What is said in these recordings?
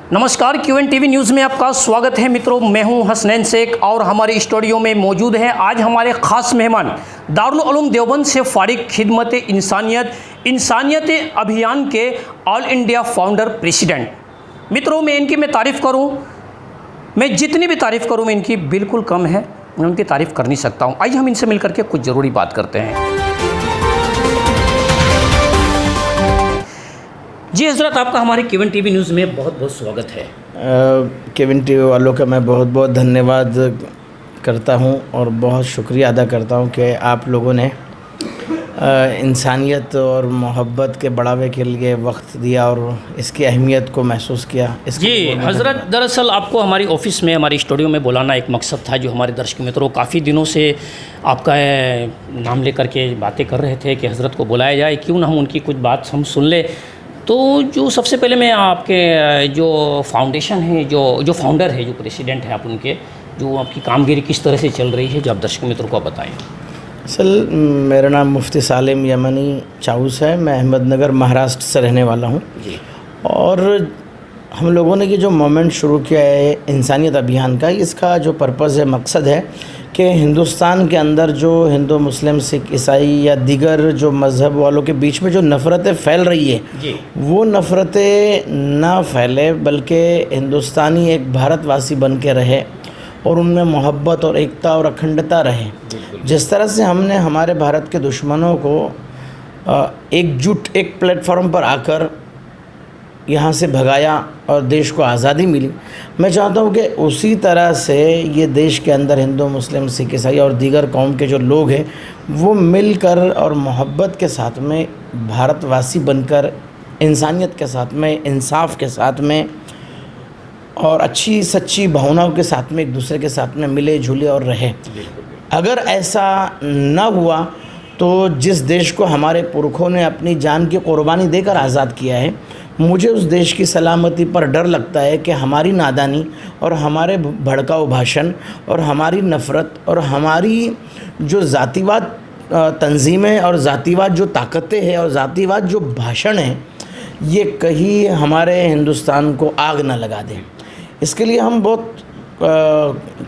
नमस्कार, Q n TV news में आपका स्वागत है मित्रों। मैं हूं हसनैन शेख और हमारे स्टूडियो में मौजूद हैं आज हमारे ख़ास मेहमान दारुल उलूम देवबंद से फारिग खिदमत इंसानियत अभियान के ऑल इंडिया फाउंडर प्रेसिडेंट। मित्रों, मैं तारीफ़ करूं, मैं जितनी भी तारीफ़ करूं मैं इनकी बिल्कुल कम है, मैं उनकी तारीफ़ कर नहीं सकता हूं। आइए हम इनसे मिलकर के कुछ ज़रूरी बात करते हैं। जी हज़रत, आपका हमारे क्यूएन टीवी न्यूज़ में बहुत बहुत स्वागत है। क्यूएन टीवी वालों का मैं बहुत बहुत धन्यवाद करता हूं और बहुत शुक्रिया अदा करता हूं कि आप लोगों ने इंसानियत और मोहब्बत के बढ़ावे के लिए वक्त दिया और इसकी अहमियत को महसूस किया। जी हज़रत, दरअसल आपको हमारी ऑफ़िस में, हमारे स्टूडियो में बुलाना एक मकसद था। जो हमारे दर्शक मित्रों काफ़ी दिनों से आपका नाम लेकर के बातें कर रहे थे कि हज़रत को बुलाया जाए, क्यों ना हम उनकी कुछ बात हम सुन ले। तो जो सबसे पहले मैं आपके जो फाउंडेशन है, जो फाउंडर है, जो प्रेसिडेंट है, आप उनके जो आपकी कामगिरी किस तरह से चल रही है, जो आप दर्शक मित्रों को बताएं। असल मेरा नाम मुफ्ती सालिम यमनी चाऊस है। मैं अहमदनगर महाराष्ट्र से रहने वाला हूँ जी। और हम लोगों ने ये जो मूवमेंट शुरू किया है इंसानियत अभियान का, इसका जो पर्पज़ है, मकसद है कि हिंदुस्तान के अंदर जो हिंदू, मुस्लिम, सिख, ईसाई या दीगर जो मज़हब वालों के बीच में जो नफ़रतें फैल रही है जी। वो नफ़रतें ना फैले, बल्कि हिंदुस्तानी एक भारतवासी बन के रहे और उनमें मोहब्बत और एकता और अखंडता रहे। जिस तरह से हमने हमारे भारत के दुश्मनों को एकजुट एक प्लेटफॉर्म पर आकर यहाँ से भगाया और देश को आज़ादी मिली, मैं चाहता हूँ कि उसी तरह से ये देश के अंदर हिंदू, मुस्लिम, सिख, ईसाई और दीगर कौम के जो लोग हैं वो मिलकर और मोहब्बत के साथ में, भारतवासी बनकर, इंसानियत के साथ में, इंसाफ के साथ में और अच्छी सच्ची भावनाओं के साथ में एक दूसरे के साथ में मिले जुले और रहे। अगर ऐसा न हुआ तो जिस देश को हमारे पुरखों ने अपनी जान की कुर्बानी देकर आज़ाद किया है, मुझे उस देश की सलामती पर डर लगता है कि हमारी नादानी और हमारे भड़काऊ भाषण और हमारी नफ़रत और हमारी जो जातिवाद तंजीमें और जातिवाद जो ताकतें हैं और जातिवाद जो भाषण है, ये कहीं हमारे हिंदुस्तान को आग न लगा दें। इसके लिए हम बहुत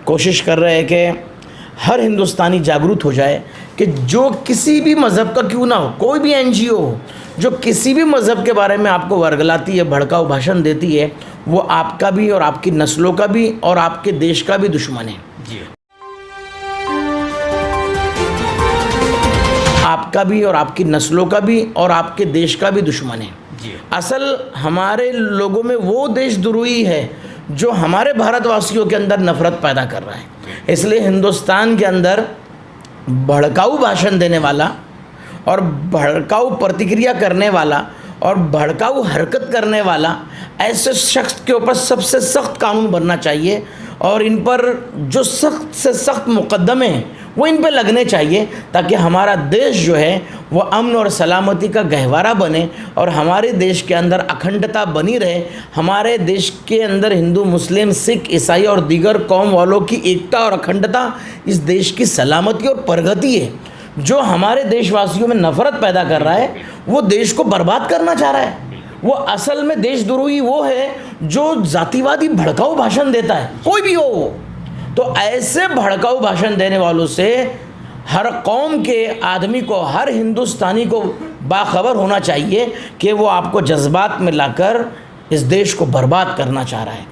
कोशिश कर रहे हैं कि हर हिंदुस्तानी जागरूक हो जाए कि जो किसी भी मज़हब का क्यों ना हो, कोई भी एनजीओ हो जो किसी भी मज़हब के बारे में आपको वर्गलाती है, भड़काऊ भाषण देती है, वो आपका भी और आपकी नस्लों का भी और आपके देश का भी दुश्मन है। जी। आपका भी और आपकी नस्लों का भी और आपके देश का भी दुश्मन है। जी। असल हमारे लोगों में वो देशद्रोही है जो हमारे भारतवासियों के अंदर नफ़रत पैदा कर रहा है। इसलिए हिंदुस्तान के अंदर भड़काऊ भाषण देने वाला और भड़काऊ प्रतिक्रिया करने वाला और भड़काऊ हरकत करने वाला ऐसे शख्स के ऊपर सबसे सख्त कानून बनना चाहिए और इन पर जो सख्त से सख्त मुकदमे हैं वो इन पे लगने चाहिए, ताकि हमारा देश जो है वो अमन और सलामती का गहवारा बने और हमारे देश के अंदर अखंडता बनी रहे। हमारे देश के अंदर हिंदू, मुस्लिम, सिख, ईसाई और दीगर कौम वालों की एकता और अखंडता इस देश की सलामती और प्रगति है। जो हमारे देशवासियों में नफ़रत पैदा कर रहा है वो देश को बर्बाद करना चाह रहा है। वो असल में देशद्रोही वो है जो जातिवादी भड़काऊ भाषण देता है, कोई भी हो। तो ऐसे भड़काऊ भाषण देने वालों से हर कौम के आदमी को, हर हिंदुस्तानी को बाखबर होना चाहिए कि वो आपको जज्बात में लाकर इस देश को बर्बाद करना चाह रहा है।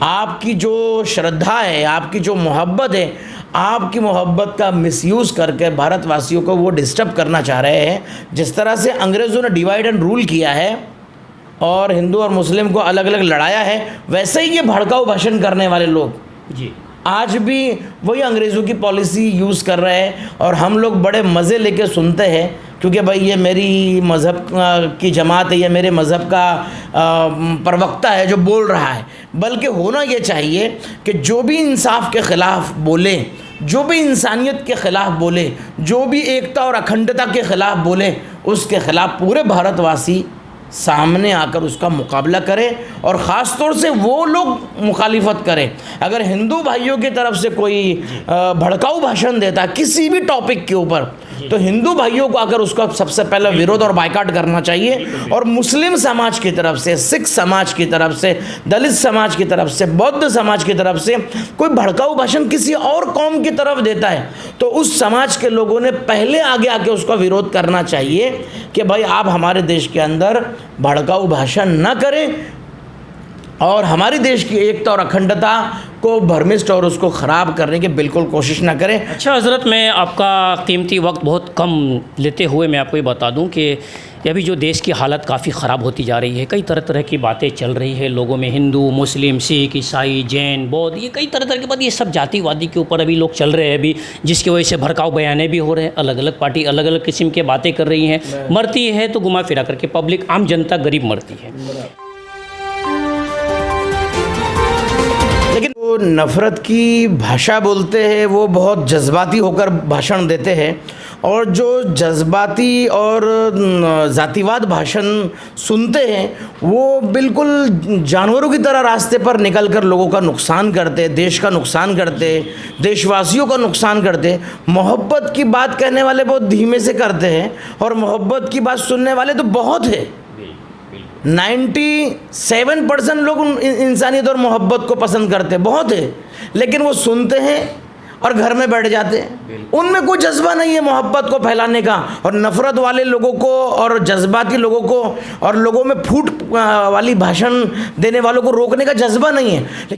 आपकी जो श्रद्धा है, आपकी जो मोहब्बत है, आपकी मोहब्बत का मिसयूज़ करके भारतवासियों को वो डिस्टर्ब करना चाह रहे हैं। जिस तरह से अंग्रेज़ों ने डिवाइड एंड रूल किया है और हिंदू और मुस्लिम को अलग अलग लड़ाया है, वैसे ही ये भड़काऊ भाषण करने वाले लोग जी आज भी वही अंग्रेज़ों की पॉलिसी यूज़ कर रहे हैं और हम लोग बड़े मज़े लेके सुनते हैं, क्योंकि भाई ये मेरी मज़हब की जमात है, ये मेरे मज़हब का प्रवक्ता है जो बोल रहा है। बल्कि होना ये चाहिए कि जो भी इंसाफ के ख़िलाफ़ बोले, जो भी इंसानियत के ख़िलाफ़ बोले, जो भी एकता और अखंडता के ख़िलाफ़ बोले, उसके ख़िलाफ़ पूरे भारतवासी सामने आकर उसका मुकाबला करें और ख़ास तौर से वो लोग मुखालिफत करें। अगर हिंदू भाइयों की तरफ से कोई भड़काऊ भाषण देता है किसी भी टॉपिक के ऊपर, तो हिंदू भाइयों को आकर उसका सबसे पहला विरोध और बायकॉट करना चाहिए। और मुस्लिम समाज की तरफ से, सिख समाज की तरफ से, दलित समाज की तरफ से, बौद्ध समाज की तरफ से कोई भड़काऊ भाषण किसी और कौम की तरफ देता है तो उस समाज के लोगों ने पहले आगे आके उसका विरोध करना चाहिए कि भाई आप हमारे देश के अंदर भड़काऊ भाषण न करें और हमारे देश की एकता और अखंडता को भ्रमिष्ट और उसको ख़राब करने की बिल्कुल कोशिश ना करें। अच्छा हज़रत, मैं आपका कीमती वक्त बहुत कम लेते हुए मैं आपको ये बता दूं कि अभी जो देश की हालत काफ़ी ख़राब होती जा रही है, कई तरह तरह की बातें चल रही है लोगों में, हिंदू, मुस्लिम, सिख, ईसाई, जैन, बौद्ध, ये कई तरह तरह की बात, ये सब जातिवादी के ऊपर अभी लोग चल रहे हैं अभी, जिसकी वजह से भड़काऊ बयाने भी हो रहे हैं। अलग अलग पार्टी अलग अलग किस्म की बातें कर रही हैं। मरती है तो घुमा फिरा करके पब्लिक, आम जनता, गरीब मरती है। लेकिन वो नफ़रत की भाषा बोलते हैं, वो बहुत जज्बाती होकर भाषण देते हैं और जो जज्बाती और जातिवाद भाषण सुनते हैं वो बिल्कुल जानवरों की तरह रास्ते पर निकलकर लोगों का नुकसान करते, देश का नुकसान करते, देशवासियों का नुकसान करते। मोहब्बत की बात कहने वाले बहुत धीमे से करते हैं और मोहब्बत की बात सुनने वाले तो बहुत है। 97% लोग इंसानियत और मोहब्बत को पसंद करते, बहुत है, लेकिन वो सुनते हैं और घर में बैठ जाते हैं। उनमें कोई जज्बा नहीं है मोहब्बत को फैलाने का, और नफ़रत वाले लोगों को और जज्बाती लोगों को और लोगों में फूट वाली भाषण देने वालों को रोकने का जज्बा नहीं है।